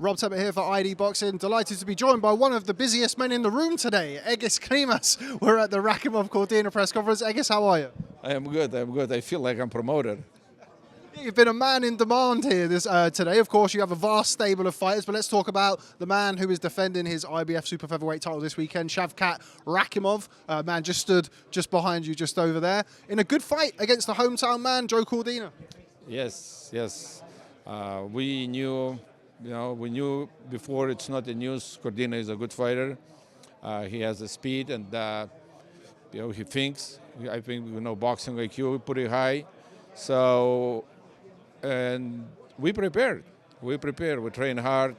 Rob Tebbutt here for ID Boxing. Delighted to be joined by one of the busiest men in the room today, Egis Klimas. We're at the Rakhimov-Cordina press conference. Egis, how are you? I am good. I feel like I'm promoted. You've been a man in demand here today. Of course, you have a vast stable of fighters, but let's talk about the man who is defending his IBF super featherweight title this weekend, Shavkat Rakhimov. Man just stood just behind you, just over there, in a good fight against the hometown man, Joe-Cordina. Yes. We knew before. It's not the news. Cordina is a good fighter. He has the speed, and he thinks. I think boxing IQ pretty high. So, and we prepared. We trained hard.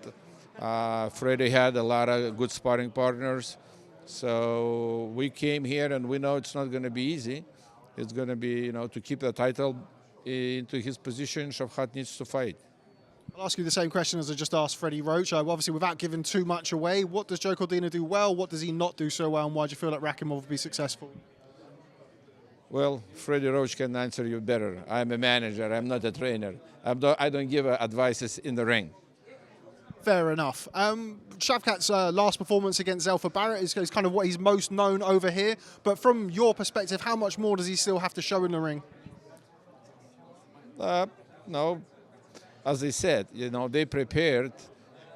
Freddie had a lot of good sparring partners. So we came here, and we know it's not going to be easy. It's going to be, to keep the title into his position. Shavkat needs to fight. I'll ask you the same question as I just asked Freddie Roach. Obviously, without giving too much away, what does Joe-Cordina do well? What does he not do so well? And why do you feel like Rakhimov will be successful? Well, Freddie Roach can answer you better. I'm a manager. I'm not a trainer. I don't give advices in the ring. Fair enough. Shavkat's last performance against Zelfa Barrett is kind of what he's most known over here. But from your perspective, how much more does he still have to show in the ring? No. As I said, they prepared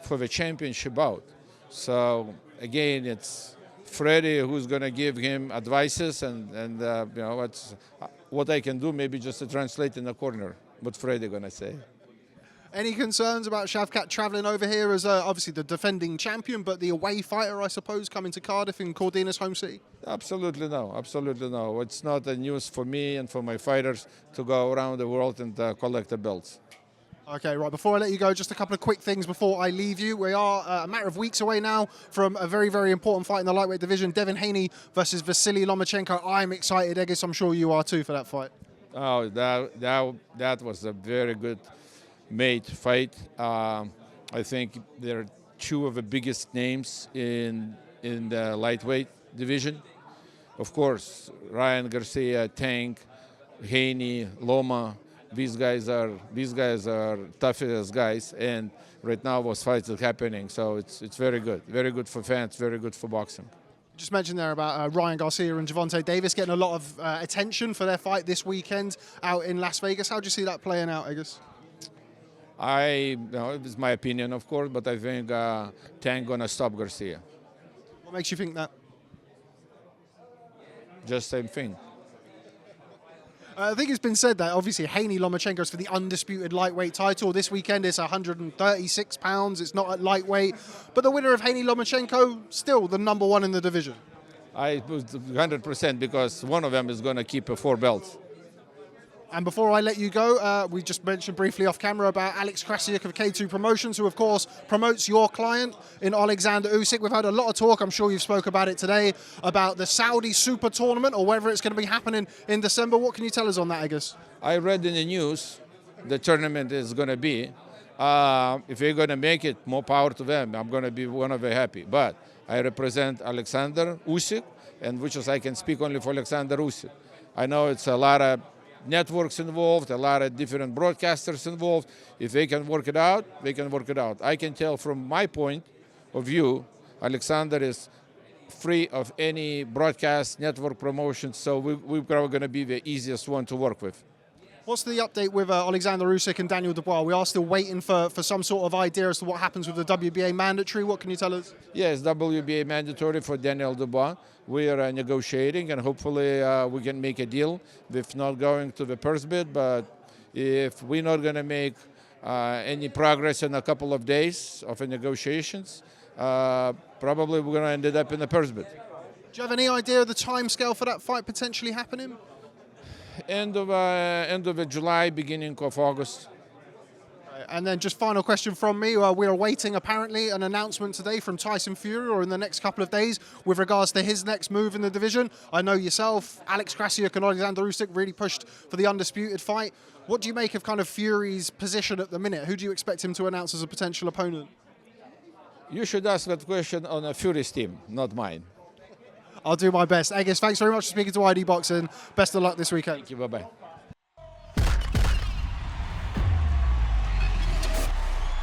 for the championship bout. So, again, it's Freddie who's going to give him advices, and what I can do, maybe just to translate in the corner what Freddie going to say. Any concerns about Shavkat travelling over here as obviously the defending champion, but the away fighter, I suppose, coming to Cardiff in Cordina's home city? Absolutely no. It's not a news for me and for my fighters to go around the world and collect the belts. Okay, right, before I let you go, just a couple of quick things before I leave you. We are a matter of weeks away now from a very, very important fight in the lightweight division, Devin Haney versus Vasiliy Lomachenko. I'm excited, Egis. I'm sure you are too for that fight. Oh, that was a very good made fight. I think they're two of the biggest names in the lightweight division. Of course, Ryan Garcia, Tank, Haney, Loma. These guys are toughest guys, and right now those fights are happening. So it's very good for fans, very good for boxing. Just mentioned there about Ryan Garcia and Gervonta Davis getting a lot of attention for their fight this weekend out in Las Vegas. How do you see that playing out, Egis? It's my opinion, of course, but I think Tank gonna stop Garcia. What makes you think that? Just same thing. I think it's been said that obviously Haney Lomachenko is for the undisputed lightweight title. This weekend it's 136 pounds. It's not at lightweight, but the winner of Haney Lomachenko still the #1 in the division. I was 100% because one of them is going to keep 4 belts. And before I let you go, we just mentioned briefly off camera about Garcia of K2 Promotions, who of course promotes your client in Oleksandr Usyk. We've had a lot of talk, I'm sure you've spoke about it today, about the Saudi Super Tournament or whether it's going to be happening in December. What can you tell us on that, Egis? I read in the news the tournament is going to be. If they're going to make it, more power to them. I'm going to be one of the happy. But I represent Oleksandr Usyk, and which is I can speak only for Oleksandr Usyk. I know it's a lot of networks involved, a lot of different broadcasters involved. If they can work it out, they can work it out. I can tell from my point of view, Oleksandr is free of any broadcast network promotion, so we're probably going to be the easiest one to work with. What's the update with Oleksandr Usyk and Daniel Dubois? We are still waiting for some sort of idea as to what happens with the WBA mandatory. What can you tell us? Yes, WBA mandatory for Daniel Dubois. We are negotiating, and hopefully we can make a deal. If not going to the purse bid, but if we're not going to make any progress in a couple of days of the negotiations, probably we're going to end up in the purse bid. Do you have any idea of the time scale for that fight potentially happening? End of July, beginning of August. And then just final question from me. We're awaiting apparently an announcement today from Tyson Fury or in the next couple of days with regards to his next move in the division. I know yourself, Garcia and Oleksandr Usyk really pushed for the undisputed fight. What do you make of kind of Fury's position at the minute? Who do you expect him to announce as a potential opponent? You should ask that question on a Fury's team, not mine. I'll do my best. Egis, thanks very much for speaking to ID Boxing. Best of luck this weekend. Thank you. Bye-bye.